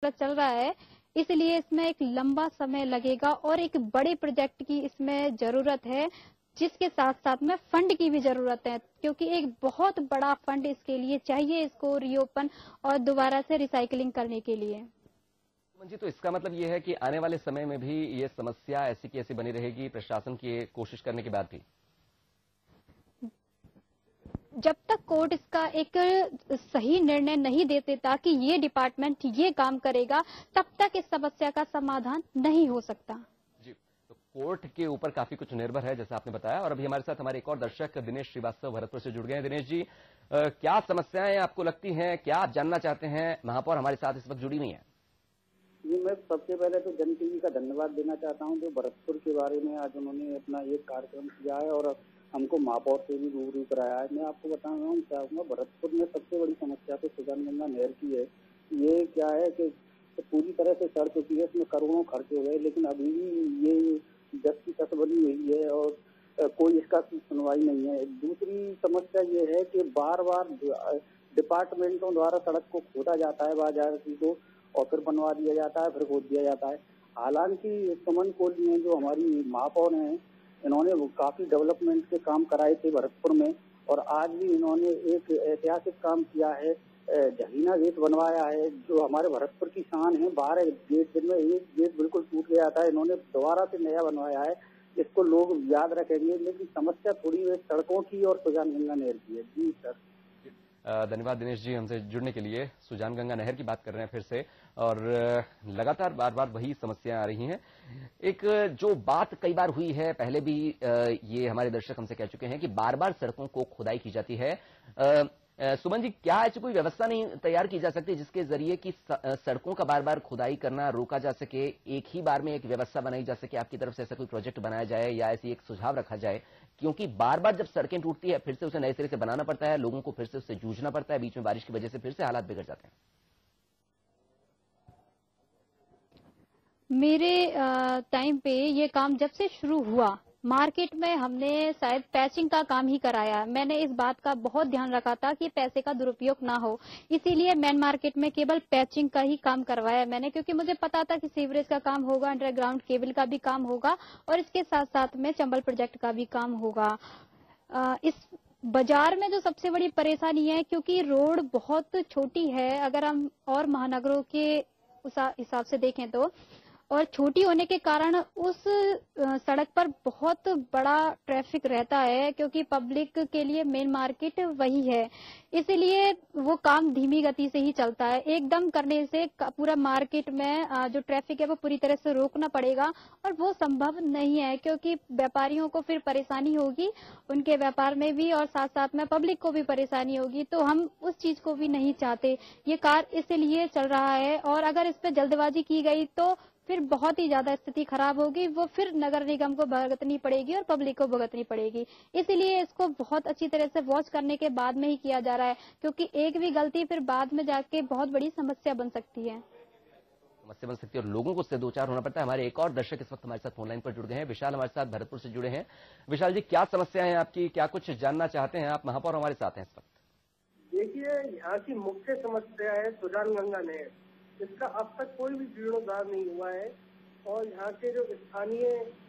चल रहा है, इसलिए इसमें एक लंबा समय लगेगा और एक बड़े प्रोजेक्ट की इसमें जरूरत है, जिसके साथ साथ में फंड की भी जरूरत है, क्योंकि एक बहुत बड़ा फंड इसके लिए चाहिए, इसको रीओपन और दोबारा से रिसाइकलिंग करने के लिए। जी, तो इसका मतलब ये है कि आने वाले समय में भी ये समस्या ऐसी की ऐसी बनी रहेगी प्रशासन की कोशिश करने के बाद भी। जब तक कोर्ट इसका एक सही निर्णय नहीं देते ताकि ये डिपार्टमेंट ये काम करेगा, तब तक इस समस्या का समाधान नहीं हो सकता। जी, तो कोर्ट के ऊपर काफी कुछ निर्भर है जैसा आपने बताया। और अभी हमारे साथ हमारे एक और दर्शक दिनेश श्रीवास्तव भरतपुर से जुड़ गए हैं। दिनेश जी, क्या समस्याएं आपको लगती हैं, क्या आप जानना चाहते हैं? महापौर हमारे साथ इस वक्त जुड़ी हुई हैं। जी, मैं सबसे पहले तो जन टीवी का धन्यवाद देना चाहता हूं, जो भरतपुर के बारे में आज उन्होंने अपना एक कार्यक्रम किया है और हमको महापौर से भी रूबरू कराया है। मैं आपको बताना चाहूंगा, भरतपुर में सबसे बड़ी समस्या तो सुजानगंगा नहर की है। ये क्या है कि पूरी तरह से सड़ चुकी है, इसमें करोड़ों खर्च हो गए, लेकिन अभी भी ये जस की तस बनी हुई है और कोई इसका सुनवाई नहीं है। दूसरी समस्या ये है कि बार बार डिपार्टमेंटों द्वारा सड़क को खोदा जाता है, बाजार को, और फिर बनवा दिया जाता है, फिर खोद दिया जाता है। हालांकि सुमन कोहली हैं, जो हमारी महापौर हैं, इन्होंने काफी डेवलपमेंट के काम कराए थे भरतपुर में, और आज भी इन्होंने एक ऐतिहासिक काम किया है, जहीना गेट बनवाया है, जो हमारे भरतपुर की शान है। 12 गेट, जिनमें एक गेट बिल्कुल टूट गया था, इन्होंने दोबारा से नया बनवाया है। इसको लोग याद रखेंगे, लेकिन समस्या थोड़ी सड़कों की और सुजानगंगा नहर की है। जी सर, धन्यवाद दिनेश जी हमसे जुड़ने के लिए। सुजानगंगा नहर की बात कर रहे हैं फिर से, और लगातार बार बार वही समस्याएं आ रही हैं। एक जो बात कई बार हुई है, पहले भी ये हमारे दर्शक हमसे कह चुके हैं कि बार बार सड़कों को खुदाई की जाती है। सुमन जी, क्या ऐसी कोई व्यवस्था नहीं तैयार की जा सकती जिसके जरिए कि सड़कों का बार बार खुदाई करना रोका जा सके? एक ही बार में एक व्यवस्था बनाई जा सके, आपकी तरफ से ऐसा कोई प्रोजेक्ट बनाया जाए या ऐसी एक सुझाव रखा जाए? क्योंकि बार बार जब सड़कें टूटती है, फिर से उसे नए सिरे से बनाना पड़ता है, लोगों को फिर से उससे जूझना पड़ता है, बीच में बारिश की वजह से फिर से हालात बिगड़ जाते हैं। मेरे टाइम पे ये काम जब से शुरू हुआ, मार्केट में हमने शायद पैचिंग का काम ही कराया। मैंने इस बात का बहुत ध्यान रखा था कि पैसे का दुरुपयोग ना हो, इसीलिए मेन मार्केट में केवल पैचिंग का ही काम करवाया मैंने, क्योंकि मुझे पता था कि सीवरेज का काम होगा, अंडरग्राउंड केबल का भी काम होगा और इसके साथ साथ में चंबल प्रोजेक्ट का भी काम होगा। इस बाजार में जो सबसे बड़ी परेशानी है, क्योंकि रोड बहुत छोटी है, अगर हम और महानगरों के उस हिसाब से देखें तो, और छोटी होने के कारण उस सड़क पर बहुत बड़ा ट्रैफिक रहता है, क्योंकि पब्लिक के लिए मेन मार्केट वही है, इसलिए वो काम धीमी गति से ही चलता है। एकदम करने से पूरा मार्केट में जो ट्रैफिक है वो पूरी तरह से रोकना पड़ेगा, और वो संभव नहीं है, क्योंकि व्यापारियों को फिर परेशानी होगी उनके व्यापार में भी, और साथ साथ में पब्लिक को भी परेशानी होगी। तो हम उस चीज को भी नहीं चाहते। ये कार्य इसलिए चल रहा है, और अगर इस पर जल्दबाजी की गई तो फिर बहुत ही ज्यादा स्थिति खराब होगी, वो फिर नगर निगम को भुगतनी पड़ेगी और पब्लिक को भुगतनी पड़ेगी। इसीलिए इसको बहुत अच्छी तरह से वॉच करने के बाद में ही किया जा रहा है, क्योंकि एक भी गलती फिर बाद में जाके बहुत बड़ी समस्या बन सकती है। समस्या बन सकती है और लोगों को उससे दो चार होना पड़ता है। हमारे एक और दर्शक इस वक्त हमारे साथ फोन लाइन पर जुड़ गए हैं। विशाल हमारे साथ भरतपुर से जुड़े हैं। विशाल जी, क्या समस्या है आपकी, क्या कुछ जानना चाहते हैं आप? महापौर हमारे साथ हैं इस वक्त। देखिए, यहाँ की मुख्य समस्या है सुजानगंगा नहर। इसका अब तक कोई भी जीर्णोद्धार नहीं हुआ है, और यहाँ के जो स्थानीय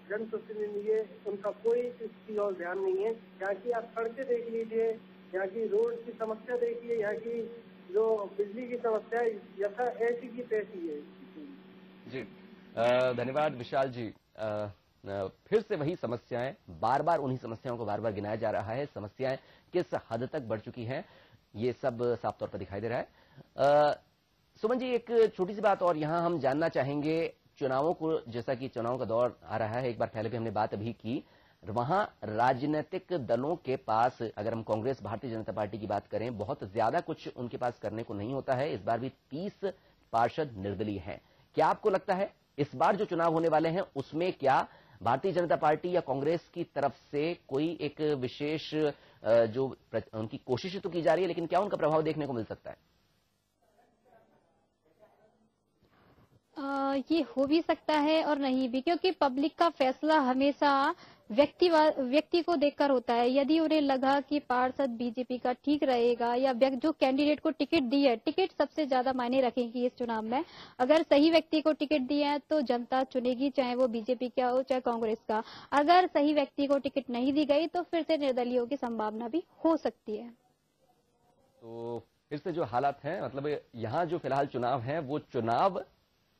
जनप्रतिनिधि है उनका कोई इसकी और ध्यान नहीं है। यहाँ की आप सड़कें देख लीजिए, यहाँ की रोड की समस्या देखिए, यहाँ की जो बिजली की समस्या है, यथा ऐसी की तैसी है। जी, धन्यवाद विशाल जी। फिर से वही समस्याएं, बार बार उन्हीं समस्याओं को बार बार गिनाया जा रहा है। समस्याएं किस हद तक बढ़ चुकी हैं, ये सब साफ तौर पर दिखाई दे रहा है। सुमन जी, एक छोटी सी बात और यहाँ हम जानना चाहेंगे। चुनावों को, जैसा कि चुनाव का दौर आ रहा है, एक बार पहले भी हमने बात अभी की, वहां राजनीतिक दलों के पास, अगर हम कांग्रेस भारतीय जनता पार्टी की बात करें, बहुत ज्यादा कुछ उनके पास करने को नहीं होता है। इस बार भी 30 पार्षद निर्दलीय हैं। क्या आपको लगता है इस बार जो चुनाव होने वाले हैं उसमें क्या भारतीय जनता पार्टी या कांग्रेस की तरफ से कोई एक विशेष जो उनकी कोशिश तो की जा रही है, लेकिन क्या उनका प्रभाव देखने को मिल सकता है? ये हो भी सकता है और नहीं भी, क्योंकि पब्लिक का फैसला हमेशा व्यक्ति को देखकर होता है। यदि उन्हें लगा कि पार्षद बीजेपी का ठीक रहेगा या जो कैंडिडेट को टिकट दी है, टिकट सबसे ज्यादा मायने रखेगी इस चुनाव में। अगर सही व्यक्ति को टिकट दिया है तो जनता चुनेगी, चाहे वो बीजेपी का हो चाहे कांग्रेस का। अगर सही व्यक्ति को टिकट नहीं दी गई तो फिर से निर्दलीयों की संभावना भी हो सकती है। तो फिर से जो हालात हैं, मतलब यहाँ जो फिलहाल चुनाव है वो चुनाव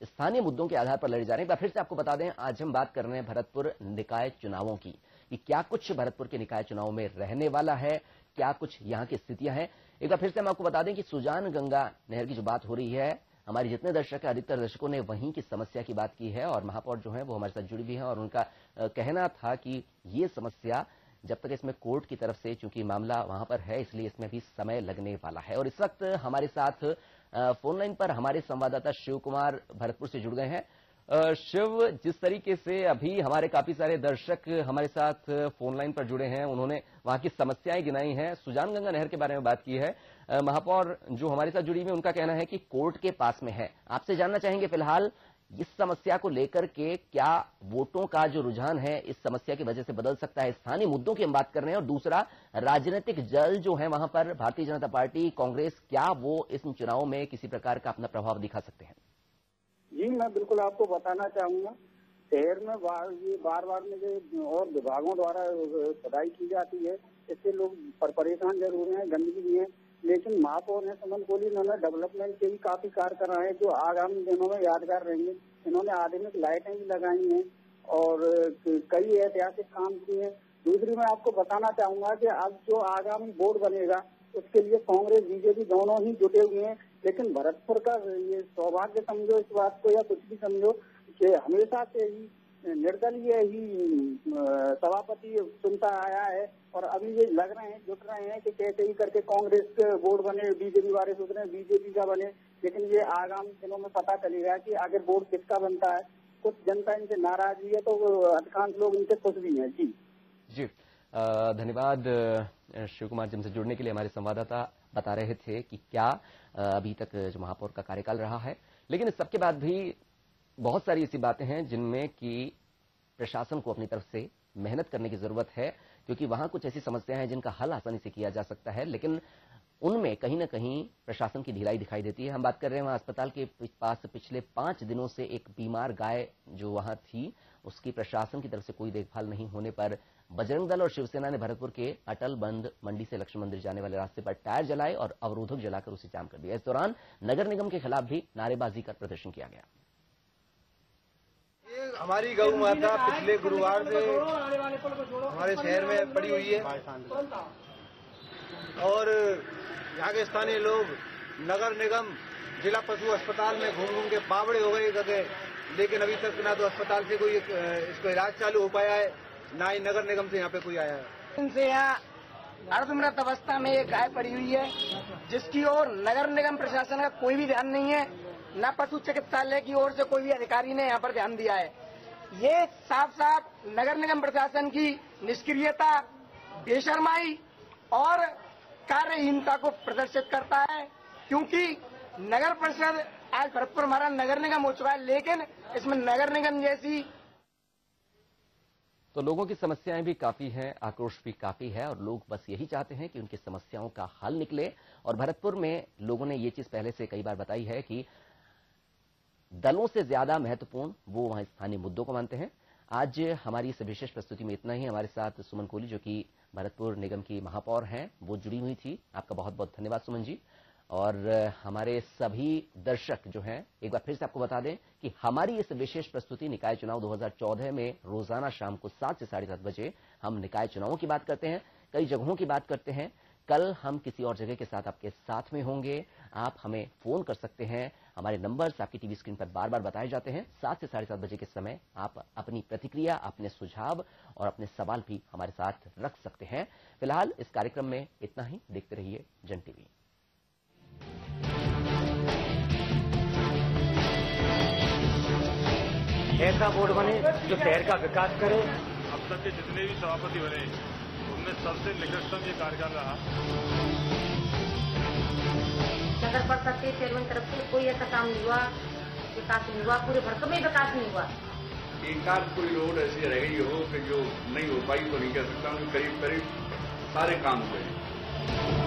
स्थानीय मुद्दों के आधार पर लड़े जा रहे हैं। एक बार फिर से आपको बता दें, आज हम बात कर रहे हैं भरतपुर निकाय चुनावों की कि क्या कुछ भरतपुर के निकाय चुनाव में रहने वाला है, क्या कुछ यहाँ की स्थितियां हैं। एक बार फिर से हम आपको बता दें कि सुजान गंगा नहर की जो बात हो रही है, हमारे जितने दर्शक हैं, अधिकतर दर्शकों ने वहीं की समस्या की बात की है और महापौर जो है वो हमारे साथ जुड़ी भी हैं और उनका कहना था कि ये समस्या जब तक इसमें कोर्ट की तरफ से, चूंकि मामला वहां पर है, इसलिए इसमें भी समय लगने वाला है। और इस वक्त हमारे साथ फोन लाइन पर हमारे संवाददाता शिव कुमार भरतपुर से जुड़ गए हैं। शिव, जिस तरीके से अभी हमारे काफी सारे दर्शक हमारे साथ फोन लाइन पर जुड़े हैं, उन्होंने वहां की समस्याएं गिनाई हैं, सुजान गंगा नहर के बारे में बात की है। महापौर जो हमारे साथ जुड़ी हुई, उनका कहना है कि कोर्ट के पास में है। आपसे जानना चाहेंगे फिलहाल इस समस्या को लेकर के क्या वोटों का जो रुझान है इस समस्या की वजह से बदल सकता है। स्थानीय मुद्दों की हम बात कर रहे हैं और दूसरा राजनीतिक जल जो है वहां पर भारतीय जनता पार्टी, कांग्रेस, क्या वो इस चुनाव में किसी प्रकार का अपना प्रभाव दिखा सकते हैं? जी, मैं बिल्कुल आपको बताना चाहूंगा, शहर में ये बार बार में और विभागों द्वारा खुदाई की जाती है, इससे लोग परेशान जरूर हैं, गंदगी भी है, लेकिन महापौर है सुमन कोहली, इन्होंने डेवलपमेंट के भी काफी कार्य कराए हैं जो आगामी दिनों में यादगार रहेंगे। इन्होंने आधुनिक लाइटें भी लगाई हैं और कई ऐतिहासिक काम किए हैं। दूसरी मैं आपको बताना चाहूंगा कि अब जो आगामी बोर्ड बनेगा उसके लिए कांग्रेस बीजेपी दोनों ही जुटे हुए हैं, लेकिन भरतपुर का ये सौभाग्य समझो इस बात को या कुछ भी समझो कि हमेशा से ही निर्दलीय ही सभापति चुनता आया है और अभी ये जुट रहे हैं कि कैसे ही करके कांग्रेस बोर्ड बने, बीजेपी वाले सोच रहे हैं बीजेपी का बने, लेकिन ये आगामी दिनों में पता चलेगा कि आगे बोर्ड किसका बनता है। कुछ जनता इनसे नाराज भी है तो अधिकांश लोग इनसे खुश भी हैं। जी धन्यवाद शिव कुमार जी, हमसे जुड़ने के लिए। हमारे संवाददाता बता रहे थे कि क्या अभी तक जो महापौर का कार्यकाल रहा है, लेकिन इस सबके बाद भी बहुत सारी ऐसी बातें हैं जिनमें कि प्रशासन को अपनी तरफ से मेहनत करने की जरूरत है, क्योंकि वहां कुछ ऐसी समस्याएं हैं जिनका हल आसानी से किया जा सकता है, लेकिन उनमें कहीं ना कहीं प्रशासन की ढिलाई दिखाई देती है। हम बात कर रहे हैं वहां अस्पताल के पास पिछले 5 दिनों से एक बीमार गाय जो वहां थी, उसकी प्रशासन की तरफ से कोई देखभाल नहीं होने पर बजरंग दल और शिवसेना ने भरतपुर के अटल बंद मंडी से लक्ष्मण मंदिर जाने वाले रास्ते पर टायर जलाए और अवरोधक जलाकर उसे जाम कर दिया। इस दौरान नगर निगम के खिलाफ भी नारेबाजी कर प्रदर्शन किया गया। हमारी गौ माता पिछले गुरुवार से हमारे शहर में पड़ी हुई है और यहाँ के स्थानीय लोग नगर निगम जिला पशु अस्पताल में घूम घूम के बावड़े हो गए गए, लेकिन अभी तक ना तो अस्पताल से कोई इसको इलाज चालू हो पाया है, ना ही नगर निगम से यहाँ पे कोई आया है। इनसे यहाँ अर्धमृत अवस्था में एक गाय पड़ी हुई है जिसकी ओर नगर निगम प्रशासन का कोई भी ध्यान नहीं है, न पशु चिकित्सालय की ओर से कोई भी अधिकारी ने यहाँ पर ध्यान दिया है। ये साफ साफ नगर निगम प्रशासन की निष्क्रियता, बेशर्माई और कार्यहीनता को प्रदर्शित करता है, क्योंकि नगर परिषद आज भरतपुर हमारा नगर निगम हो चुका है, लेकिन इसमें नगर निगम जैसी तो लोगों की समस्याएं भी काफी हैं, आक्रोश भी काफी है और लोग बस यही चाहते हैं कि उनकी समस्याओं का हल निकले। और भरतपुर में लोगों ने ये चीज पहले से कई बार बताई है कि दलों से ज्यादा महत्वपूर्ण वो वहां स्थानीय मुद्दों को मानते हैं। आज हमारी इस विशेष प्रस्तुति में इतना ही। हमारे साथ सुमन कोहली जो कि भरतपुर निगम की महापौर हैं, वो जुड़ी हुई थी। आपका बहुत बहुत धन्यवाद सुमन जी। और हमारे सभी दर्शक जो हैं, एक बार फिर से आपको बता दें कि हमारी इस विशेष प्रस्तुति निकाय चुनाव 2014 में रोजाना शाम को 7 से 7:30 बजे हम निकाय चुनावों की बात करते हैं, कई जगहों की बात करते हैं। कल हम किसी और जगह के साथ आपके साथ में होंगे। आप हमें फोन कर सकते हैं, हमारे नंबर्स आपकी टीवी स्क्रीन पर बार बार बताए जाते हैं। 7 से 7:30 बजे के समय आप अपनी प्रतिक्रिया, अपने सुझाव और अपने सवाल भी हमारे साथ रख सकते हैं। फिलहाल इस कार्यक्रम में इतना ही। देखते रहिए जन टीवी। ऐसा बोर्ड बने जो शहर का विकास करे। अब तक के जितने भी सभापति बने उनमें सबसे निकटतम ये कार्यकाल रहा। नगर परिषद के चेयरमैन तरफ से कोई ऐसा काम नहीं हुआ, विकास नहीं हुआ, पूरे भरतपुर में विकास नहीं हुआ। एक आध कोई रोड ऐसी रह गई हो कि जो नहीं हो पाई तो नहीं कह सकता हूँ, करीब करीब सारे काम हुए।